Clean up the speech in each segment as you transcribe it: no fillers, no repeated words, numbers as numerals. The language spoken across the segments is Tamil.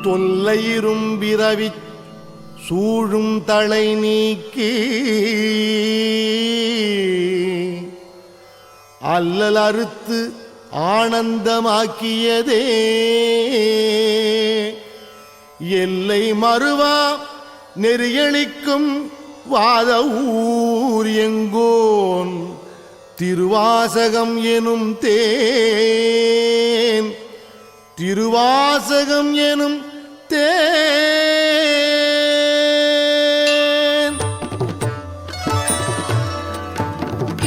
தொல்லையிரும் பிறவி சூழும் தலை நீக்கி அல்லல் அறுத்து ஆனந்தமாக்கியதே எல்லை மறுவா நெறியளிக்கும் வாத ஊர் எங்கோன் திருவாசகம் எனும் தேன் திருவாசகம் எனும் தேன்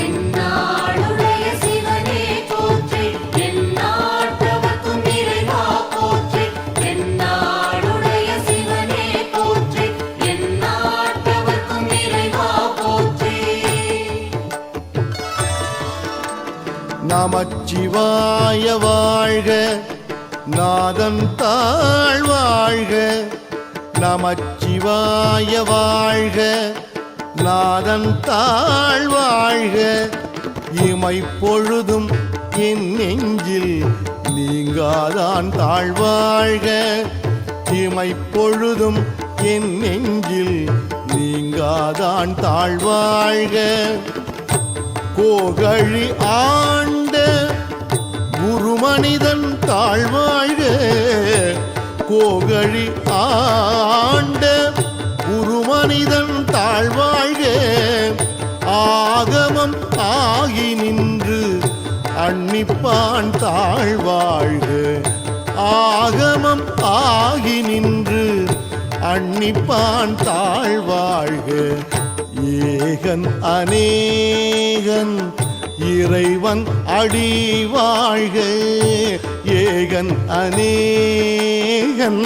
என்னாளுடைய சிவனே போற்றி எந்நாட்டவர்க்கும் இறைவா போற்றி என்னாளுடைய சிவனே போற்றி எந்நாட்டவர்க்கும் இறைவா போற்றி நமச்சிவாய வாழ்க நாதன் தாழ் வாழ்க நமச்சிவாய வாழ்க நாதன் தாழ் வாழ்க இமைப்பொழுதும் என் நெஞ்சில் நீங்காதான் தாழ்வாழ்க இமைப்பொழுதும் என் நெஞ்சில் நீங்காதான் தாழ்வாழ்க கோகழி ஆண்ட குருமனிதன் தாழ்வாழ்க கோகழி ஆண்ட குருமனிதன் தாழ்வாழ்க ஆகமம் ஆகி நின்று அன்னிப்பான் தாழ்வாழ்க ஆகமம் ஆகி நின்று அன்னிப்பான் தாழ்வாழ்க ஏகன் அநேகன் இறைவன் அடி வாழ்க ஏகன் அநேகன்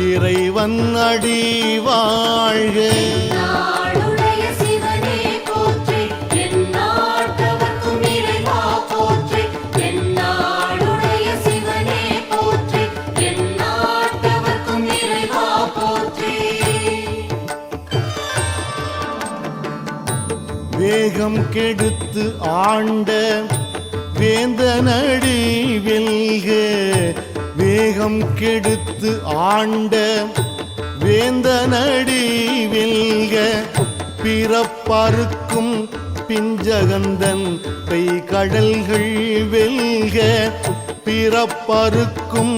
இறைவன் அடி வாழ்க என்னாளுடைய சிவனே போற்றி எந்நாட்டவர்க்கும் இறைவா போற்றி என்னாளுடைய சிவனே போற்றி எந்நாட்டவர்க்கும் இறைவா போற்றி வேகம் கெடுத்து ஆண்ட வேந்தனடி வெல்க வேகம் கெடுத்து ஆண்ட வேந்தனடி வெல்க பிறப்பறுக்கும் பிஞ்சகந்தன் பெய்கடல்கள் வெல்க பிறப்பறுக்கும்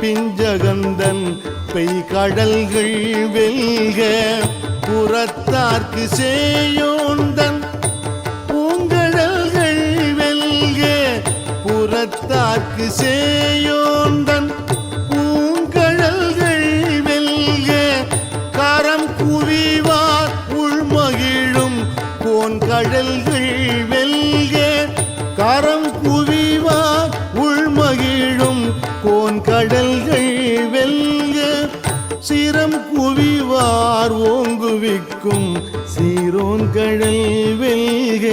பிஞ்சகந்தன் பெய்கடல்கள் வெல்க புறத்தார்க்கு சேயோந்தன் பூங்கடல்கள் வெல்க புறத்தார்க்கு சேயோந்தன் பூங்கடல்கள் வெல்க கரம் குவிவார் உள்மகிழும் கோன்கடல்கள் வெல்க கரம் குவிவார் உள்மகிழும் கோன்கடல்கள் வெல்க சிரம் குவிவார் ஓங்குவிக்கும் சீரோன் கடல் வெல்க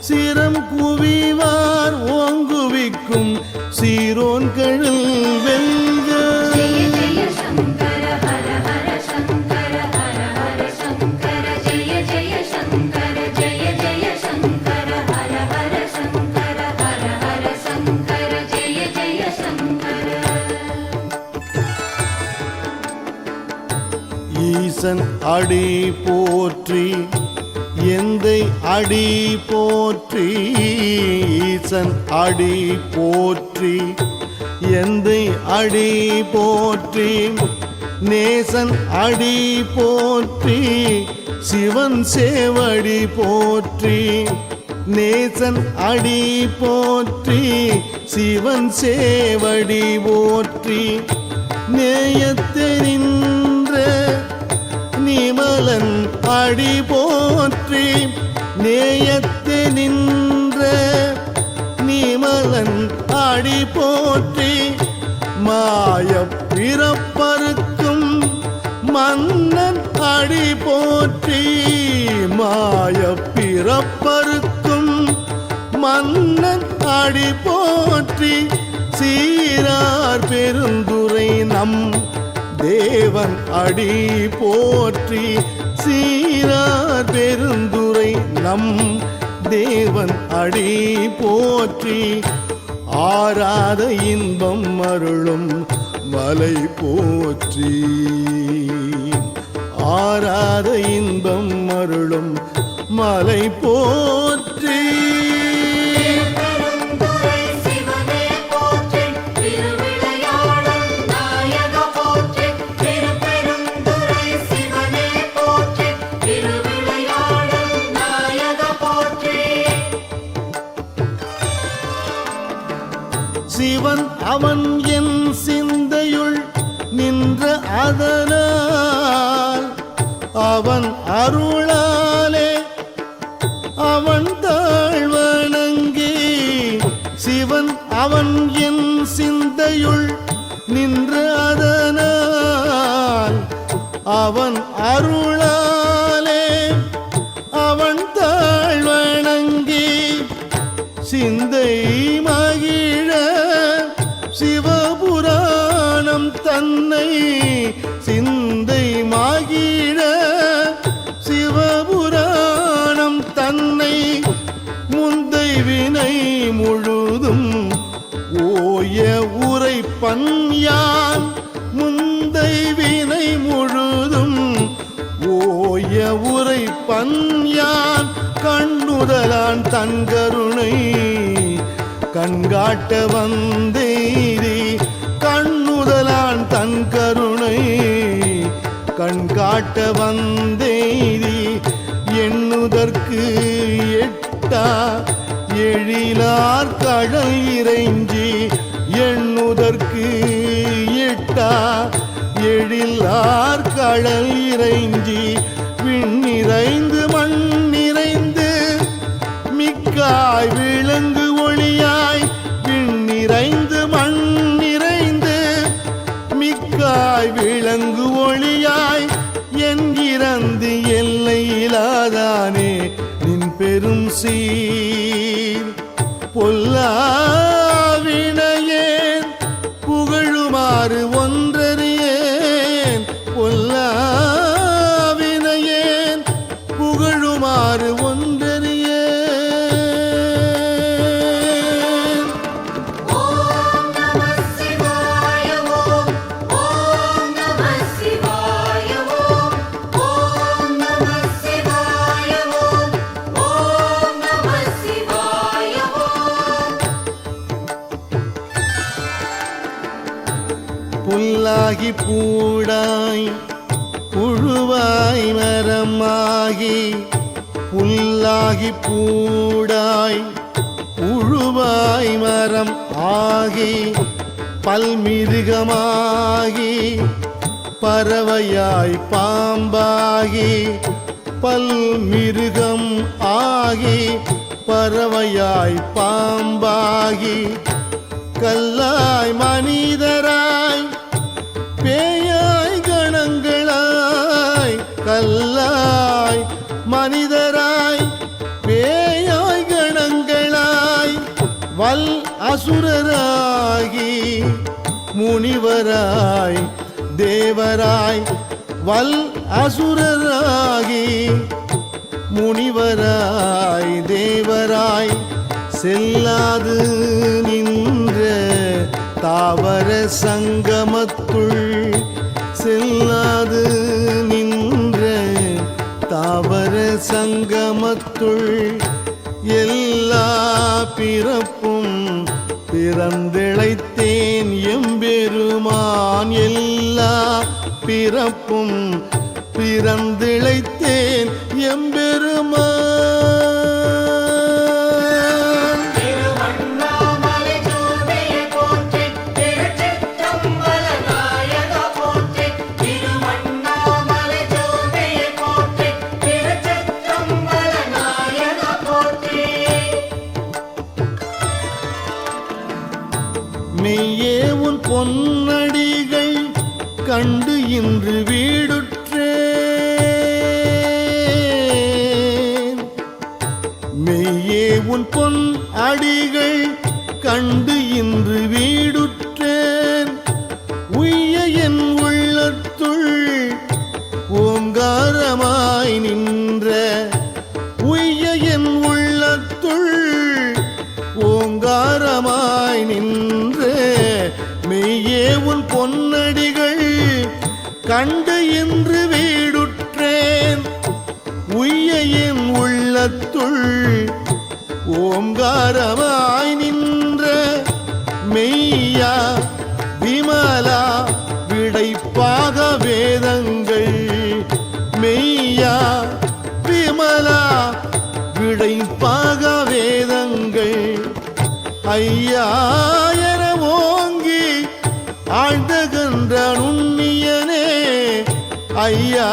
சிரம் குவிவார் ஓங்குவிக்கும் சீரோன் கடல் வெல்க ஜெய ஜெய சங்கர ஹர ஹர சங்கர ஹர ஹர சங்கர ஜெய ஜெய சங்கர ஜெய ஜெய சங்கர ஹர ஹர சங்கர ஹர ஹர சங்கர ஜெய ஜெய சங்கர ஈசன் அடி போற்றி எந்தை அடி போற்றி ஈசன் அடி போற்றி எந்தை அடி போற்றி நேசன் அடி போற்றி சிவன் சேவடி போற்றி நேசன் அடி போற்றி சிவன் சேவடி போற்றி நேயத்தெரின்ற நிமலன் அடி போற்றி நேயத்து நின்ற நிமலன் அடி போற்றி மாய பிறப்பறுக்கும் மன்னன் அடி போற்றி மாய பிறப்பறுக்கும் மன்னன் அடி போற்றி சீரார் பெருந்துரை நம் தேவன் அடி போற்றி சீரார் பெருந்துரை நம் தேவன் அடி போற்றி ஆராத இன்பம் அருளும் மலை போற்றி ஆராத இன்பம் அருளும் மலை போற்றி பெருந்துறை சிவனே போற்றி திருவிளையாடல் நாயக போற்றி திருப்பெருந்துறை சிவனே போற்றி திருவிளையாடல் நாயக போற்றி சிவன் அவன் என் சிந்தையுள் நின்ற அதனால் அவன் அருளாலே அவன் தாழ்வணங்கி சிவன் அவன் என் சிந்தையுள் நின்ற அதனால் அவன் அருளாலே அவன் தாழ்வணங்கி சிந்தை மகிழ சிவபுராணம் தன்னை சிந்தை மகிழ சிவபுராணம் தன்னை முந்தை வினை முழுதும் ஓய உரைப்பன் யான் முந்தை வினை முழுதும் ஓய உரைப்பன் யான் கண்ணுதலான் தன் கருணை கண்காட்ட வந்தேரி கண்ணுதலான் தன் கருணை கண்காட்ட வந்தேரி எண்ணுதற்கு எட்டா எழிலார் கடல் இறைஞ்சி எண்ணுதற்கு எட்டா எழிலார் கடல் இறைஞ்சி விண்ணிறைந்து மண் நிறைந்து மிக்காய் விளங்கு ஒளியாய் விண்ணிறைந்து மண் நிறைந்து மிக்காய் விளங்கு ஒளியாய் என்கிறந்து எல்லையிலாதானே நின் பெரும் சீர் பொல்லாவினையேன் புகழுமாறு ஒன்றறியேன் பொல்லாவினையேன் புகழுமாறு ஒன்றறியேன் ஓம் நம சிவாய ஓம் ஓம் நம சிவாய ஓம் ஓம் நம சிவாய ஓம் ஓம் நம சிவாய ஓம் புல்லாகி பூடாய் புழுவாய் மரமாகி புல்லாகி பூடாய் புழுவாய் மரம் ஆகி பல்மிருகமாகி பறவையாய் பாம்பாகி பல்மிருகம் ஆகி பறவையாய் பாம்பாகி கல்லாய் மனிதராய் பேயாய் கணங்களாய் கல்லாய் மனிதராய் பேயாய் கணங்களாய் வல் அசுரராகி முனிவராய் தேவராய் வல் அசுரராகி முனிவராய் தேவராய் செல்லாது நின்ற தாவர சங்கமத்துள் செல்லாது நின்ற தாவர சங்கமத்துள் எல்லா பிறப்பும் பிறந்திழைத்தேன் எம்பெருமான் எல்லா பிறப்பும் பிறந்திழைத்தேன் எம்பெருமான் திருவண்ணாமலை ஜோதியை போற்றி திருச்சிற்றம்பல நாயக போற்றி திருவண்ணாமலை ஜோதியை போற்றி திருச்சிற்றம்பல நாயக போற்றி மெய்யே உன் பொன்னடிகள் கண்டு இன்று வீடுற்றேன் மெய்யே உன் பொன் அடிகள் கண்டு இன்று வீடுற்றேன் உய்ய என் உள்ளத்துள் ஓங்காரமாய் நின்ற உய்ய என் உள்ளத்துள் ஓங்காரமாய் நின்ற மெய்யே உன் பொன்னடிகள் கண்டு இன்று வீடுற்றேன். உய்ய என் உள்ளத்துள் ஓங்காரமாய் நின்ற மெய்யா விமலா விடைப்பாக வேதங்கள். மெய்யா விமலா விடைப்பாக வேதங்கள். ஐயா என ஓங்கி ஆழ்ந்தகன்ற நுண்ணியனே. ஐயா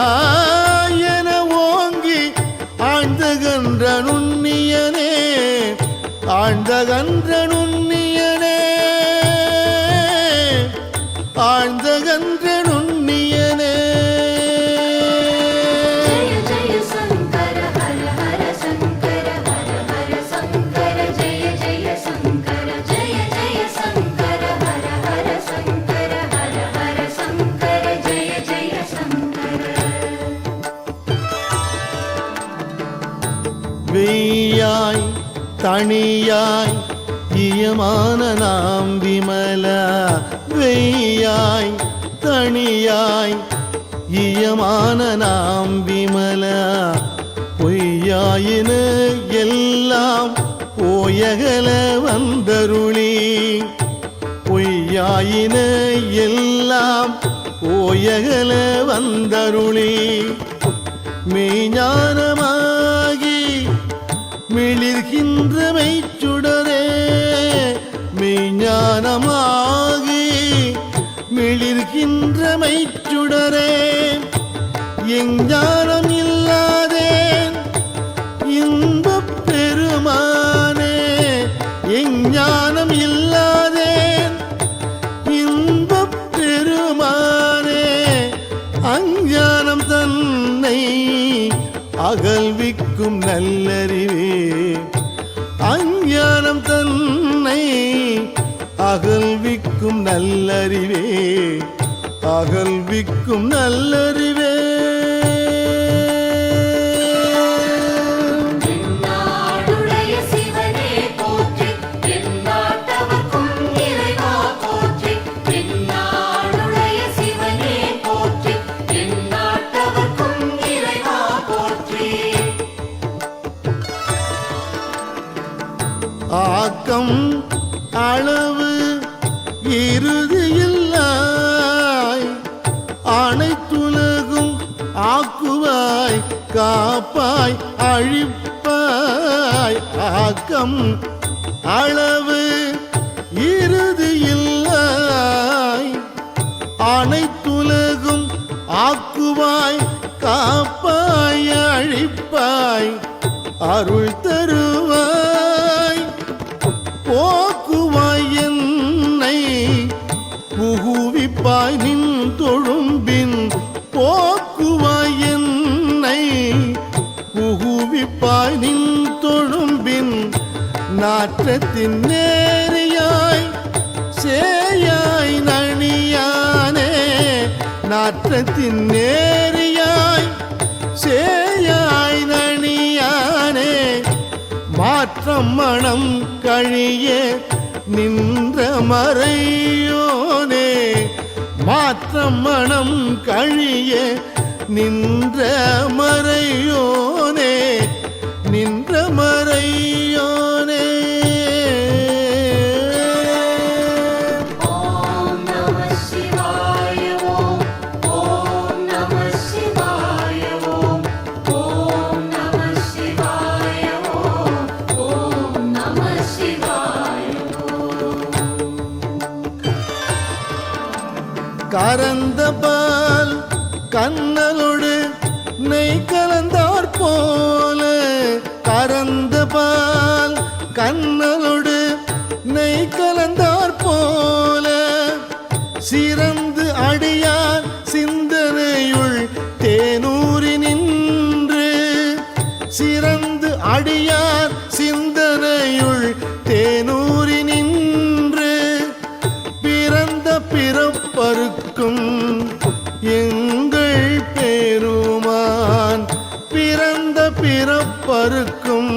என ஓங்கி ஆழ்ந்தகன்ற நுண்ணியனே. ஆழ்ந்தகன்ற நுண்ணியனே. ஆழ்ந்தகன்ற நுண்ணியனே. ஜய ஜய சங்கர ஹர ஹர சங்கர ஹர ஹர சங்கர ஜய ஜய சங்கர ஜய ஜய சங்கர ஹர ஹர சங்கர ஹர ஹர சங்கர ஜய ஜய சங்கர. வெய்யாய் தனியாய் இயமான நாம் விமலா. வெய்யாய் தனியாய் இயமான நாம் விமலா. பொய்யாயின எல்லாம் போயகல வந்தருளி. பொய்யாயின எல்லாம் போயகல வந்தருளி. மெய்ஞானமாகி மிளிர்கின்ற மெய்ச்சுடரே. மெய்ஞானமாகி மிளிர்கின்ற மெய்ச்சுடரே. எஞ்ஞானம் இல்லாதேன் இன்பப் பெருமானே. எஞ்ஞானம் இல்லாதேன் இன்பப் பெருமானே. அஞ்ஞானம் தன்னை அகல்விக்கும் நல்லறிவே. அஞ்ஞானம் தன்னை அகல்விக்கும் நல்லறிவே. அகல்விக்கும் நல்லறிவே. எந்நாடுடைய சிவனே போற்றி எந்நாட்டவர்க்கும் இறைவா போற்றி. எந்நாடுடைய சிவனே போற்றி எந்நாட்டவர்க்கும் இறைவா போற்றி. ஆக்கம் அளவு இறுதியில்லாய் அனைத்துலகும் ஆக்குவாய் காப்பாய் அழிப்பாய். ஆக்கம் அளவு இறுதியில்லாய் அனைத்துலகும் ஆக்குவாய் காப்பாய் அழிப்பாய். அருள் தருவாய் போக்குவாய் என்னை புகுவிப்பாய் நின் தொழும்பின். போக்குவாய் என்னை புகுவிப்பாய் நின் தொழும்பின். நாற்றத்தின் நேரியாய் சேயாய் நணியானே. நாற்றத்தின் நேரியாய் சேயாய் நணியானே. மாற்றம் மனம் கழிய நின்ற மறையோனே. மாற்றம் மனம் கழிய நின்ற மறையோனே. நின்ற மறையோனே. ஓம் நம சிவாய ஓம். ஓம் நம சிவாய ஓம். ஓம் நம சிவாய ஓம். ஓம் நம சிவாய ஓம். கரந்த பால் கண்ணலோடு நெய் கலந்தாற் போல. கரந்த பால் கண்ணலோடு நெய் கலந்தாற் போல. சிறந்து அடியார் சிந்தனையுள் தேனூரி நின்று. சிறந்து அடியார் சிந்தனையுள் தேனூரி நின்று. பிறந்த பிறப்பருக்கும் எங்கள் பெருமான். பிறந்த பிறப்பருக்கும்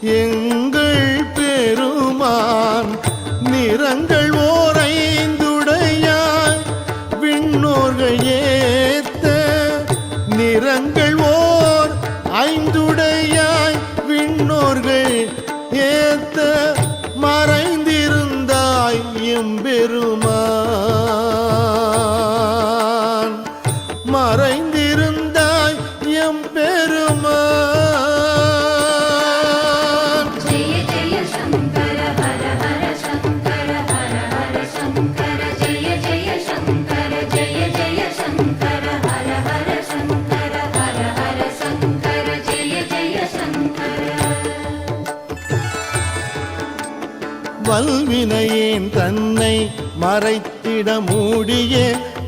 எங்கள் பெருமான். நிறங்கள் ஓரைந்துடைய வல்வினையேன் தன்னை மறைத்திட மூடிய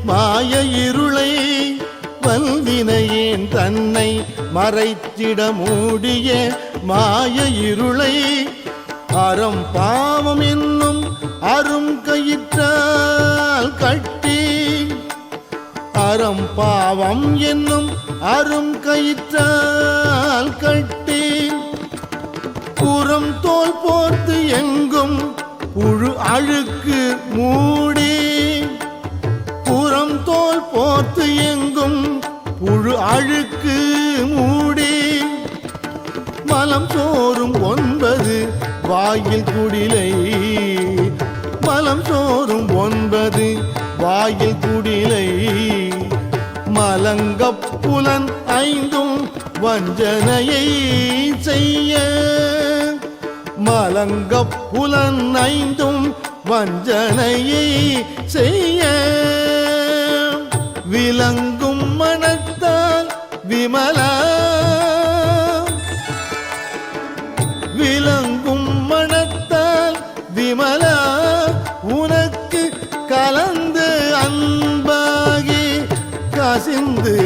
மாய இருளை வல்வினையேன் தன்னை மறைத்திட மூடிய மாய இருளை அறம் பாவம் என்னும் அரும் கயிற்றால் கட்டி அறம் பாவம் என்னும் அரும் கயிற்றால் கட்டி புறம் தோல் போர்த்து எங்கும் புழு அழுக்கு மூடி புறம் தோல் போர்த்து எங்கும் புழு அழுக்கு மூடி மலம் சோறும் 9 வாயில் குடிலை மலம் சோறும் 9 வாயில் குடிலை மலங்கப் புலன் 5 வஞ்சனையை செய்ய மலங்கப் புலன் 5 வஞ்சனையை செய்ய விளங்கும் மனத்தால் விமலா விளங்கும் மனத்தால் விமலா உனக்கு கலந்து அன்பாகி கசிந்து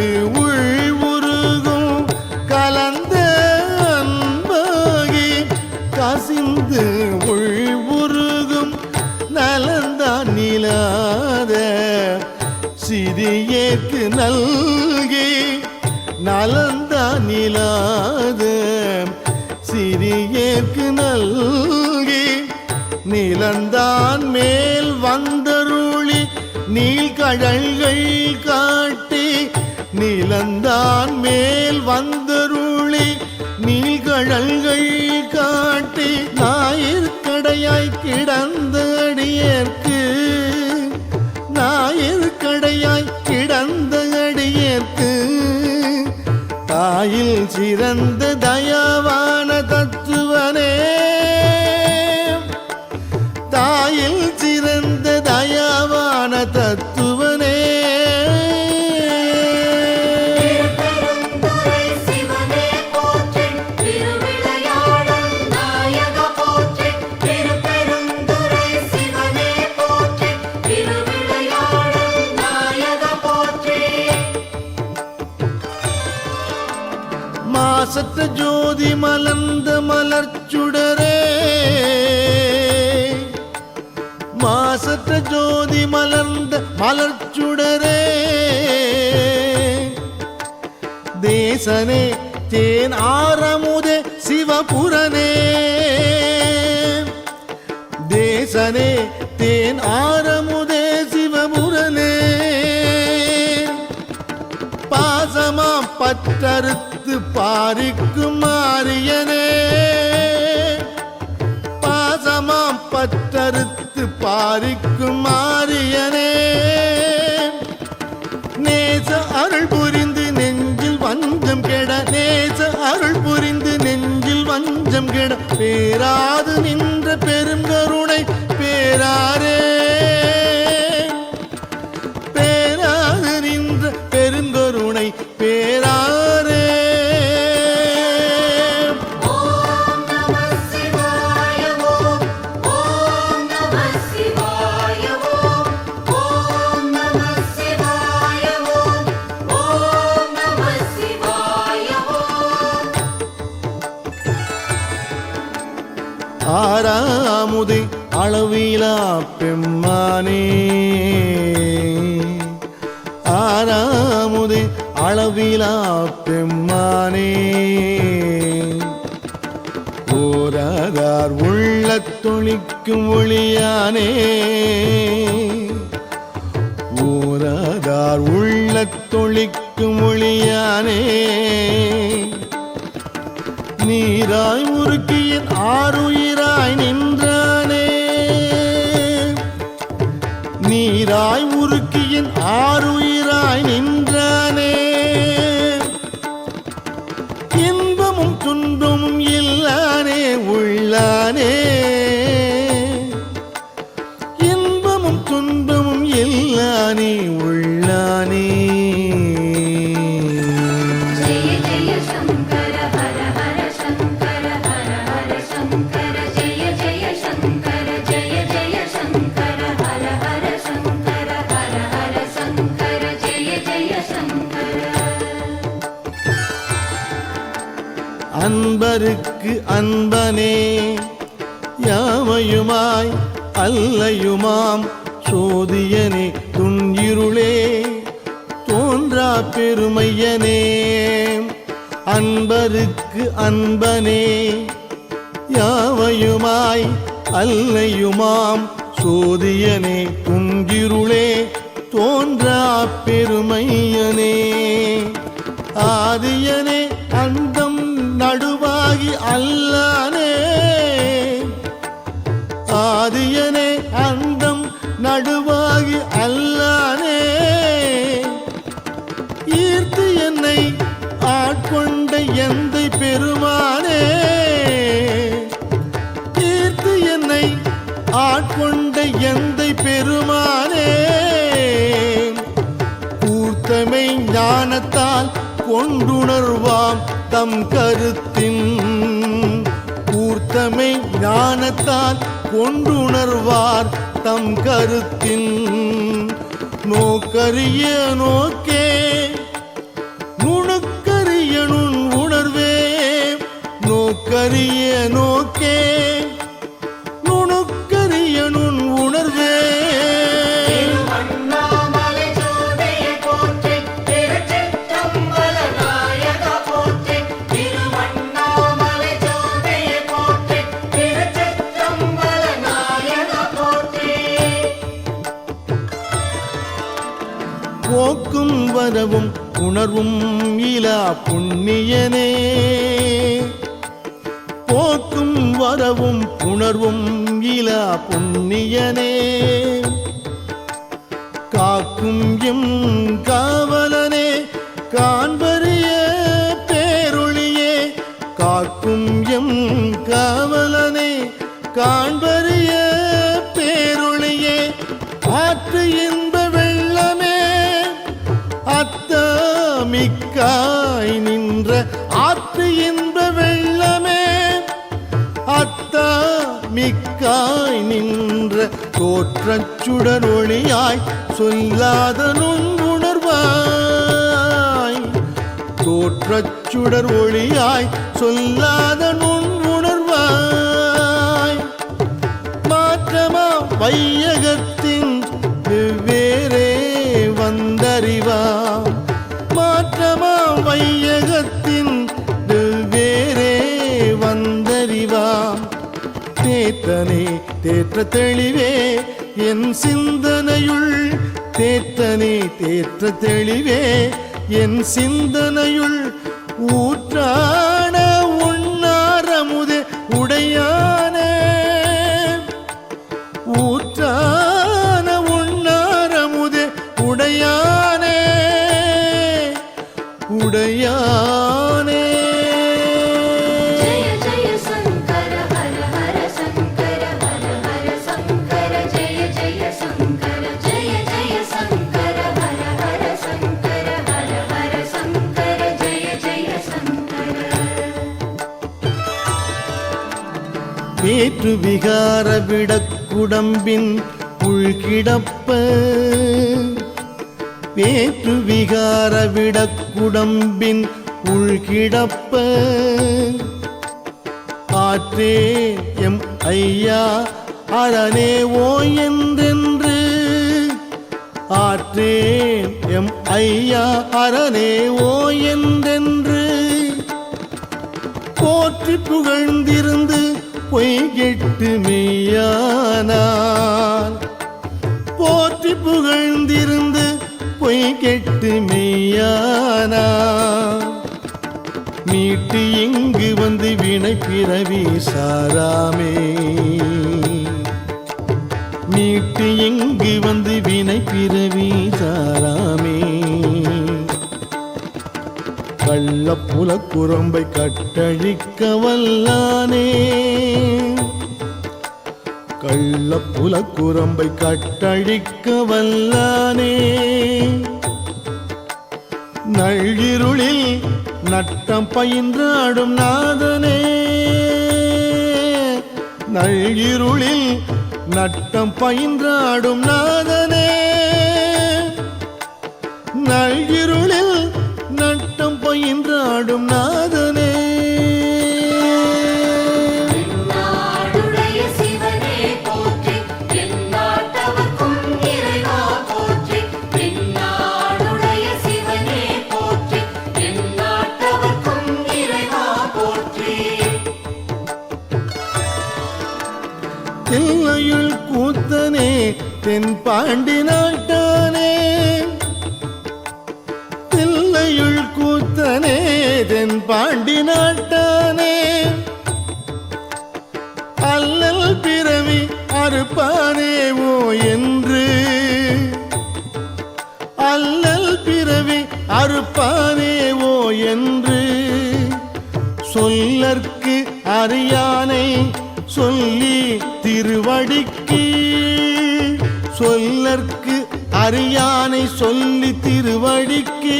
உள்வுருகும் கலந்த அன்பாகி கசிந்து உள்வுருகும் நலந்தான் நிலாத சிறியேற்கு நல்கி நலந்தான் நிலாத சிறியேற்கு நல்கி நிலந்தான் மேல் வந்தருளி நீள்கழல்கள் காட்டி நிலந்தான் மேல் வந்தருளி நீள்கழல்கள் காட்டி ஞாயிற்கடையாய் கிடந்த அடியேற்கு ஞாயிற்கடையாய் கிடந்த அடியேற்கு தாயில் சிறந்த தயாவான தத்துவனே தாயில் சிறந்த தயாவான தத்துவனே திருப்பெருந்துறை சிவனே போற்றி திருவிளையாடல் நாயக போற்றி திருப்பெருந்துறை சிவனே போற்றி திருவிளையாடல் நாயக போற்றி மாசற்ற ஜோதி மலர்ந்த மலர்ச்சுடரே மாசற்ற ஜோதி மலர்ந்த மலர்ச்சுடரே தேசனே தேன் ஆரமுதே சிவபுரனே தேசனே தேன் ஆரமுதே சிவபுரனே பாசமாம் பற்றறுத்து பாரிக்கும் மாரியனே பாசமாம் பற்றறுத்து பாரிக்கும் மாரியனே நேச அருள் புரிந்து நெஞ்சில் வஞ்சம் கெட நேச அருள் புரிந்து நெஞ்சில் வஞ்சம் கெட பேராது நின்ற பெரும் கருணை பேராரே பேராது நின்ற பெருங்கருணை பேராரே ஓம் நம சிவாய ஓம் நம சிவாய ஓம் நம சிவாய ஓம் நம சிவாய ஆறாமுது அளவிலா பெம்மானே ஆறாமுது அளவிலா பெம்மானே ஓராதார் உள்ளத் தொழிக்கும் ஒளியானே ஓராதார் உள்ளத் தொழிக்கும் ஒளியானே நீராய் உருக்கியின் ஆருயிராய் நின்றானே நீராய் உருக்கியின் ஆருயிராய் நின்றானே இன்பமும் துன்பமும் இல்லானே உள்ளானே இன்பமும் துன்பமும் இல்லானே உள்ளானே ஜெய ஜெய சங்கர ஹர ஹர சங்கர ஹர ஹர சங்கர ஜெய ஜெய சங்கர ஜெய அன்பருக்கு அன்பனே யாவையுமாய் அல்லையுமாம் சோதியனே துன்னிருளே தோன்றா பெருமையனே அன்பருக்கு அன்பனே யாவையுமாய் அல்லையுமாம் சோதியனே துன்னிருளே தோன்றா பெருமையனே ஆதியனே அண்டம் நடுவாகி அல்லானே ஆதியனே அண்டம் நடுவாகி அல்லானே ஈர்த்து என்னை ஆட்கொண்ட எந்தை பெருமானே ஈர்த்து என்னை ஆட்கொண்ட எந்தை பெருமானே கூர்த்தமை ஞானத்தால் கொண்டுணர்வாம் தம் கருத்தின் கூர்த்தமை ஞானத்தால் கொண்டுணர்வார் தம் கருத்தின் நோக்கரிய நோக்கே நுணுக்கரிய நுண் உணர்வே நோக்கரிய நோக்கே நுணுக்கரிய நுண் உணர்வே போக்கும் வரவும் உணர்வும் இலா புண்ணியனே போக்கும் வரவும் உணர்வும் இலா புண்ணியனே காக்கும் எம் காவலனே காண்பரிய பேரொளியே காக்கும் எம் காவலனே காண்பரிய பேரொளியே ஆற்று இன்ப வெள்ளமே அத்தமிக்காய் நின்ற ஆற்று இன்ப வெள்ளமே அத்தமிக்காய் நின்ற தோற்றச் சுடரொளியாய் சொல்லாத நுண்ணுணர்வாய் தோற்றச் சுடர் ஒளியாய் சொல்லாத நுண்ணுணர்வாய் மாற்றமா வையகத்தின் வெவ்வேறே வந்தறிவாம் மாற்றமா வையகத்தின் வெவ்வேறே வந்தறிவாம் தேத்தனே தேற்ற தெளிவே என் சிந்தனையுள் தேத்தனே தேற்ற தெளிவே என் சிந்தனையுள் ஊற்றான உண்ணாரமுதே உடையானே ஊற்றான உண்ணாரமுதே உடையானே உடையானே जय जय शंकर हर हर शंकर हर हर शंकर जय जय शंकर जय जय शंकर हर हर शंकर हर हर शंकर जय जय शंकर வேற்று விகார விடக்குடம்பின் உள்கிடப்ப வேற்று விகார விடக்குடம்பின் உள்கிடப்ப ஆற்றே எம் ஐயா அரணே ஓ என்றென்று ஆற்றே எம் ஐயா அரணே ஓ என்றென்று போற்றி புகழ்ந்திருந்து பொய்கெட்டு மெய்யானார் போற்றி புகழ்ந்திருந்து பொய்கெட்டு மெய்யானார் மீட்டு இங்கு வந்து வினை பிறவி சாராமே மீட்டு இங்கு வந்து வினை பிறவி சாராமே கள்ளப்புல குரம்பை கட்டழிக்க வல்லானே கள்ளப்புல குரம்பை கட்டழிக்க வல்லானே நள்ளிருளில் நட்டம் பயின்றாடும் நாதனே நள்ளிருளில் நட்டம் பயின்றாடும் நாதனே நள்ளிருளில் நட்டம் பயின்றாடும் நாதனே தில்லையுள் கூத்தனே தென் பாண்டி நாட்டானே தில்லையுள் கூத்தனே தென் பாண்டி நாட்டானே அல்லல் பிறவி அறுப்பானேவோ என்று அல்லல் பிறவி அறுப்பானேவோ என்று சொல்லற்கு அறியானை சொல்லி திருவடிக்கு சொல்லற்கு அறியானை சொல்லி திருவடிக்கு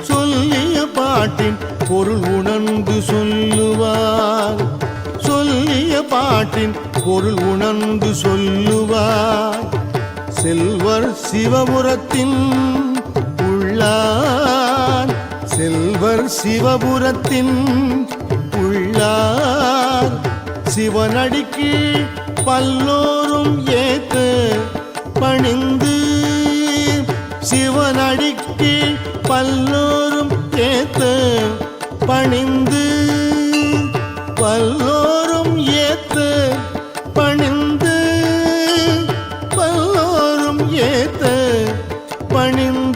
சொல்லிய பாட்டின் பொருள் உணர்ந்து சொல்லுவார் சொல்லிய பாட்டின் பொருள் உணர்ந்து சொல்லுவார் செல்வர் சிவபுரத்தின் உள்ளார் செல்வர் சிவபுரத்தின் உள்ளார் சிவனடிக்கு பல்லோரும் ஏத்த பணிந்து சிவனடிக்கு பல்லோரும் ஏத்த பணிந்து பல்லோரும் ஏத்த பணிந்து பல்லோரும் ஏத்த பணிந்து